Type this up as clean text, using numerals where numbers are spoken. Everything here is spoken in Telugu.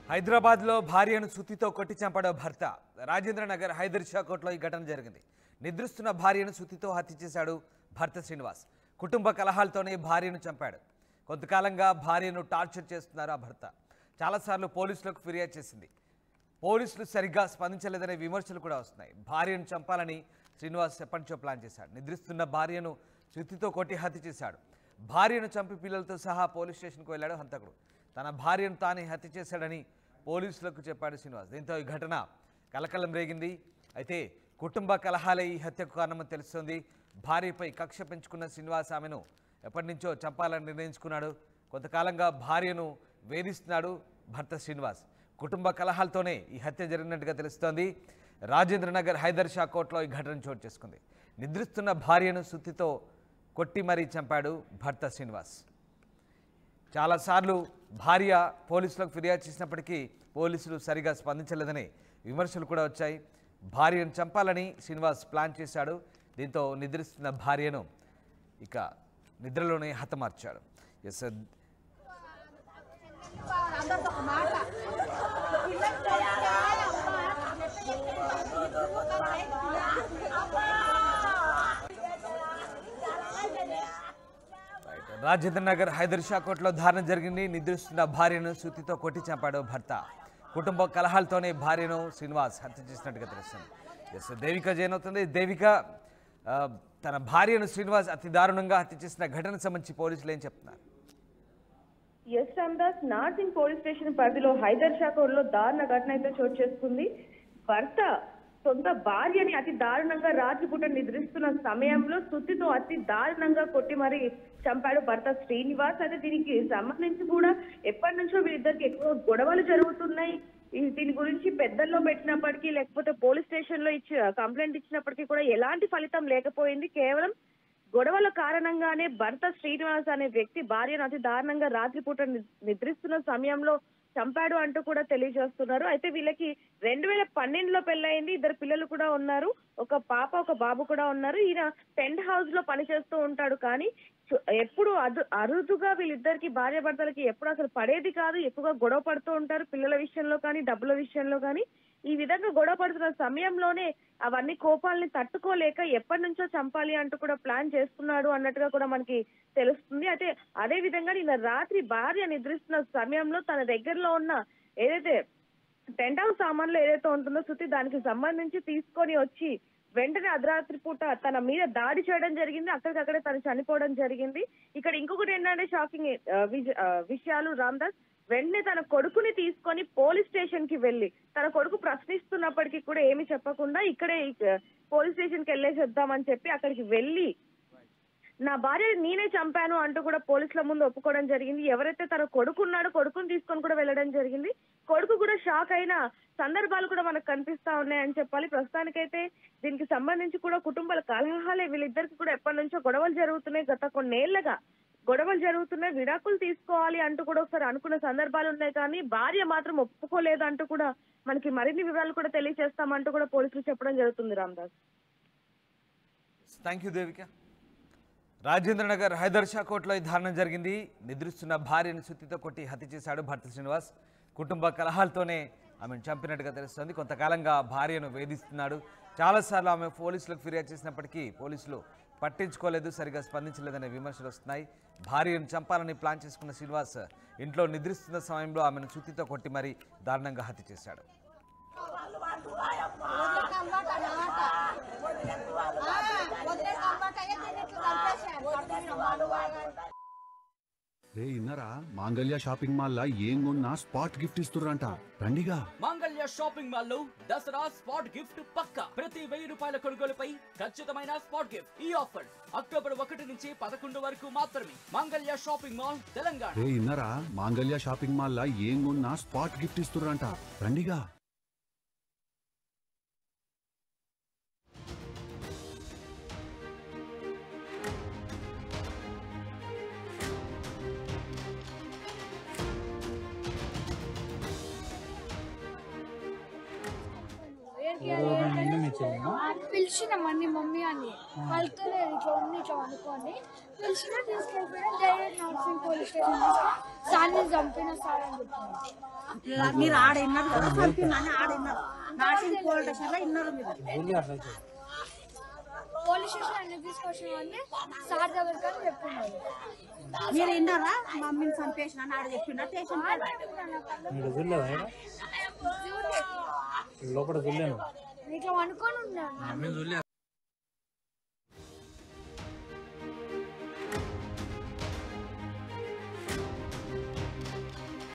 హైదరాబాద్లో భార్యను సుత్తితో కొట్టి చంపడం భర్త. రాజేంద్రనగర్ హైదర్ షా కోర్టులో ఈ ఘటన జరిగింది. నిద్రిస్తున్న భార్యను సుత్తితో హత్య చేశాడు భర్త శ్రీనివాస్. కుటుంబ కలహాలతోనే భార్యను చంపాడు. కొంతకాలంగా భార్యను టార్చర్ చేస్తున్నారు ఆ భర్త. చాలాసార్లు పోలీసులకు ఫిర్యాదు చేసింది. పోలీసులు సరిగ్గా స్పందించలేదనే విమర్శలు కూడా వస్తున్నాయి. భార్యను చంపాలని శ్రీనివాస్ ఎప్పటినుంచో ప్లాన్ చేశాడు. నిద్రిస్తున్న భార్యను సుత్తితో కొట్టి హత్య చేశాడు. భార్యను చంపి పిల్లలతో సహా పోలీస్ స్టేషన్కు వెళ్ళాడు హంతకుడు. తన భార్యను తానే హత్య చేశాడని పోలీసులకు చెప్పాడు శ్రీనివాస్. దీంతో ఈ ఘటన కలకలం రేగింది. అయితే కుటుంబ కలహాలే ఈ హత్యకు కారణమని తెలుస్తోంది. భార్యపై కక్ష పెంచుకున్న శ్రీనివాస్ ఆమెను ఎప్పటి నుంచో చంపాలని నిర్ణయించుకున్నాడు. కొంతకాలంగా భార్యను వేధిస్తున్నాడు భర్త శ్రీనివాస్. కుటుంబ కలహాలతోనే ఈ హత్య జరిగినట్టుగా తెలుస్తోంది. రాజేంద్రనగర్ హైదర్ షా కోర్టులో ఈ ఘటన చోటు చేసుకుంది. నిద్రిస్తున్న భార్యను సుత్తితో కొట్టి మరీ చంపాడు భర్త శ్రీనివాస్. చాలాసార్లు భార్య పోలీసులకు ఫిర్యాదు చేసినప్పటికీ పోలీసులు సరిగా స్పందించలేదని విమర్శలు కూడా వచ్చాయి. భార్యను చంపాలని శ్రీనివాస్ ప్లాన్ చేశాడు. దీంతో నిద్రిస్తున్న భార్యను ఇక నిద్రలోనే హతమార్చాడు. రాజేంద్రనగర్ హైదర్ షా కోర్టులో దారుణం జరిగింది. నిద్రిస్తున్న భార్యను సుత్తితో కొట్టి చంపాడు భర్త. కుటుంబ కలహాలతోనే భార్యను శ్రీనివాస్ హత్య చేసినట్టుగా తెలుస్తుంది. దేవిక జైన్ అవుతుంది. దేవిక, తన భార్యను శ్రీనివాస్ అతి దారుణంగా హత్య చేసిన ఘటనకు సంబంధించి పోలీసులు ఏం చెప్తున్నారు? S Ramdas, Narsing police station పరిధిలో హైదర్ షా కోర్టులో దారుణ ఘటన అయితే చోటు చేసుకుంది. భర్త సొంత భార్యని అతి దారుణంగా రాత్రిపూట నిద్రిస్తున్న సమయంలో సుత్తితో అతి దారుణంగా కొట్టి మరి చంపాడు భర్త శ్రీనివాస్. అయితే దీనికి సంబంధించి కూడా ఎప్పటి నుంచో వీళ్ళిద్దరికి ఎక్కువ గొడవలు జరుగుతున్నాయి. దీని గురించి పెద్దల్లో పెట్టినప్పటికీ లేకపోతే పోలీస్ స్టేషన్ లో కంప్లైంట్ ఇచ్చినప్పటికీ కూడా ఎలాంటి ఫలితం లేకపోయింది. కేవలం గొడవల కారణంగానే భర్త శ్రీనివాస్ అనే వ్యక్తి భార్యను అతి దారుణంగా రాత్రిపూట నిద్రిస్తున్న సమయంలో చంపాడు అంటూ కూడా తెలియజేస్తున్నారు. అయితే వీళ్ళకి 2012లో పెళ్ళయింది. 2 పిల్లలు కూడా ఉన్నారు. ఒక పాప ఒక బాబు కూడా ఉన్నారు. ఈయన టెంట్ హౌస్ లో పనిచేస్తూ ఉంటాడు. కానీ ఎప్పుడు అరుదుగా వీళ్ళిద్దరికి భార్య భర్తలకి ఎప్పుడు అసలు పడేది కాదు. ఎక్కువగా గొడవ పడుతూ ఉంటారు, పిల్లల విషయంలో కానీ డబ్బుల విషయంలో కానీ. ఈ విధంగా గొడవ పడుతున్న సమయంలోనే అవన్నీ కోపాలని తట్టుకోలేక ఎప్పటి నుంచో చంపాలి అంటూ కూడా ప్లాన్ చేస్తున్నాడు అన్నట్టుగా కూడా మనకి తెలుస్తుంది. అయితే అదే విధంగా నిన్న రాత్రి భార్య నిద్రిస్తున్న సమయంలో తన దగ్గరలో ఉన్న ఏదైతే టెంట్ హౌస్ సామాన్లు ఏదైతే ఉంటుందో సుత్తి, దానికి సంబంధించి తీసుకొని వచ్చి వెంటనే అర్ధరాత్రి పూట తన మీద దాడి చేయడం జరిగింది. అక్కడికక్కడే తను చనిపోవడం జరిగింది. ఇక్కడ ఇంకొకటి ఏంటంటే షాకింగ్ విషయాలు రామ్దాస్, వెంటనే తన కొడుకుని తీసుకొని పోలీస్ స్టేషన్ కి వెళ్లి తన కొడుకు ప్రశ్నిస్తున్నప్పటికీ కూడా ఏమి చెప్పకుండా ఇక్కడే పోలీస్ స్టేషన్ కి వెళ్ళేసేద్దామని చెప్పి అక్కడికి వెళ్లి నా భార్య నేనే చంపాను అంటూ కూడా పోలీసుల ముందు ఒప్పుకోవడం జరిగింది. ఎవరైతే తన కొడుకున్నాడో కొడుకుని తీసుకొని కూడా వెళ్ళడం జరిగింది. కొడుకు కూడా షాక్ అయిన సందర్భాలు కూడా మనకు కనిపిస్తా ఉన్నాయని చెప్పాలి. ప్రస్తుతానికైతే దీనికి సంబంధించి కూడా కుటుంబాల కలహాలే వీళ్ళిద్దరికి కూడా ఎప్పటి నుంచో గొడవలు జరుగుతున్నాయి. గత కొన్నేళ్లుగా గొడవలు జరుగుతున్నాయి. విడాకులు తీసుకోవాలి అంటూ కూడా ఒకసారి అనుకున్న సందర్భాలు ఉన్నాయి. కానీ భార్య మాత్రం ఒప్పుకోలేదు అంటూ కూడా మనకి మరిన్ని వివరాలు కూడా తెలియజేస్తామంటూ కూడా పోలీసులు చెప్పడం జరుగుతుంది. Ramdas, thank you Devika. రాజేంద్రనగర్ హైదర్ షా కోర్టులో ఈ దారుణం జరిగింది. నిద్రిస్తున్న భార్యను సుత్తితో కొట్టి హత్య చేశాడు భర్త శ్రీనివాస్. కుటుంబ కలహాలతోనే ఆమెను చంపినట్టుగా తెలుస్తోంది. కొంతకాలంగా భార్యను వేధిస్తున్నాడు. చాలాసార్లు ఆమె పోలీసులకు ఫిర్యాదు చేసినప్పటికీ పోలీసులు పట్టించుకోలేదు, సరిగా స్పందించలేదనే విమర్శలు వస్తున్నాయి. భార్యను చంపాలని ప్లాన్ చేసుకున్న శ్రీనివాస్ ఇంట్లో నిద్రిస్తున్న సమయంలో ఆమెను సుత్తితో కొట్టి మరీ దారుణంగా హత్య చేశాడు. రే ఇన్నరా, మాంగళ్య షాపింగ్ మాల్ లా ఏం కొన్నా స్పాట్ గిఫ్ట్ ఇస్తుర్రంట. రండిగా. మాంగళ్య షాపింగ్ మాల్ లో దసరా స్పాట్ గిఫ్ట్ పక్కా. ప్రతి 1000 రూపాయల కొనుగోలుపై ఖచ్చితమైన స్పాట్ గిఫ్ట్. ఈ ఆఫర్ అక్టోబర్ 1 నుంచి 11 వరకు మాత్రమే. మాంగళ్య షాపింగ్ మాల్, తెలంగాణ. రే ఇన్నరా, మాంగళ్య షాపింగ్ మాల్ లా ఏం కొన్నా స్పాట్ గిఫ్ట్ ఇస్తుర్రంట. రండిగా. పిలిచినామని మమ్మీ అని వెళ్తలేదు ఇట్లా ఉంది ఇట్లా అనుకోని పిలిచినా తీసుకెళ్ళిపోయినా డైరెక్ట్ నర్సింగ్ పోలీస్ స్టేషన్ సార్ని చంపిన సార్ అని చెప్పినారు. మీరు ఆడ విన్నారు కదా, చంపినని ఆడ విన్నారు. నర్సింగ్ పోలీస్ స్టేషన్ లో విన్నారు మీరు. పోలీస్ స్టేషన్ అన్ని తీసుకొచ్చినవన్నీ సార్ దగ్గరికి అని చెప్తున్నారు. మీరు విన్నారా మమ్మీని చంపేసిన ఆడ చెప్పిన స్టేషన్ ఇట్లా అనుకోని ఉన్నాను.